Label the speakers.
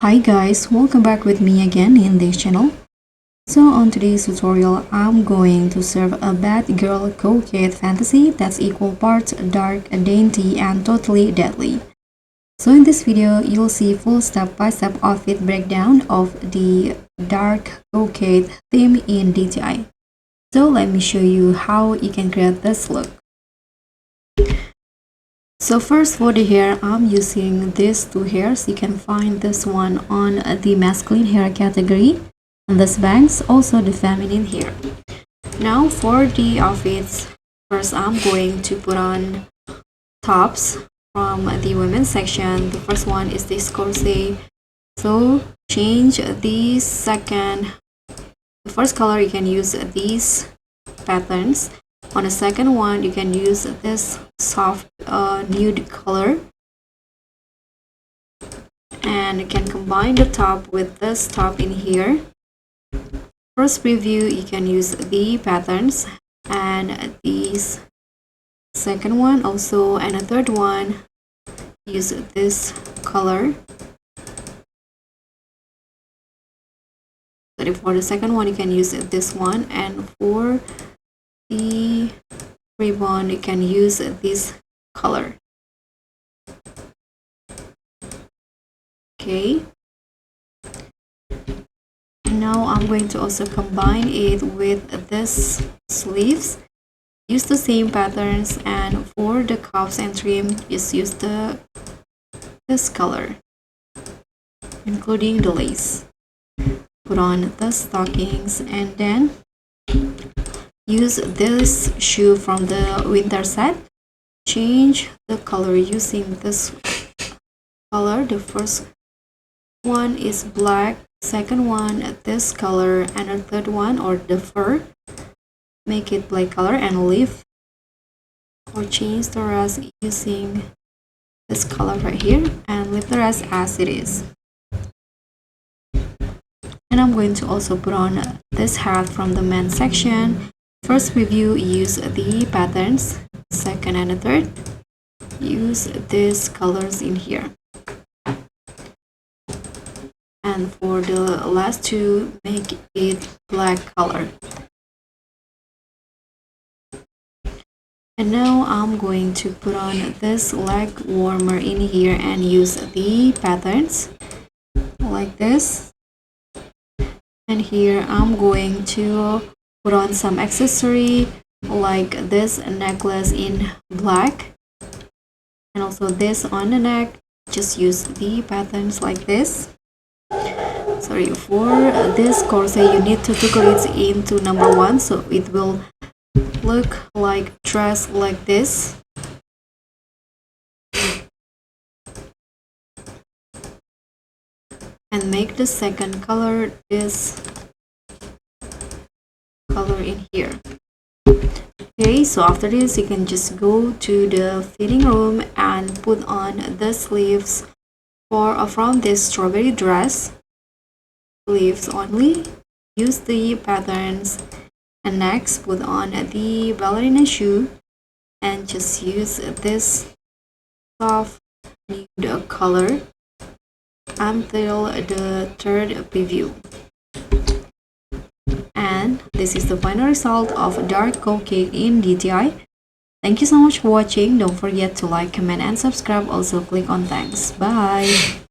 Speaker 1: Hi guys, welcome back with me again in this channel. So on today's tutorial, I'm going to serve a bad girl coquette fantasy that's equal parts dark, dainty, and totally deadly. So in this video, you'll see full step-by-step outfit breakdown of the dark coquette theme in DTI. So let me show you how you can create this look. So first for the hair, I'm using these two hairs. You can find this one on the masculine hair category and this bangs also the feminine hair. Now for the outfits, first I'm going to put on tops from the women's section. The first one is this corset. So change the first color. You can use these patterns. On the second one, you can use this soft nude color, and you can combine the top with this top in here. First preview, you can use the patterns, and these second one also, and a third one, use this color. So for the second one, you can use this one, and for the ribbon you can use this color. Okay, now I'm going to also combine it with this sleeves. Use the same patterns, and for the cuffs and trim just use this color including the lace. Put on the stockings, and then use this shoe from the winter set. Change the color using this color. The first one is black, second one this color, and the third one, or the fur, make it black color, and leave or change the rest using this color right here, and leave the rest as it is. And I'm going to also put on this hat from the men's section. First preview, use the patterns. Second and the third, use these colors in here. And for the last two, make it black color. And now I'm going to put on this leg warmer in here and use the patterns like this. And here I'm going to put on some accessory like this necklace in black, and also this on the neck. Just use the patterns like this. Sorry, for this corset you need to tuck it into number 1, so it will look like dress like this. And make the second color this color in here. Okay, so after this you can just go to the fitting room and put on the sleeves from this strawberry dress. Sleeves only, use the patterns, and next put on the ballerina shoe and just use this soft nude color until the third preview. And this is the final result of dark coquette in DTI. Thank you so much for watching. Don't forget to like, comment, and subscribe. Also click on thanks. Bye.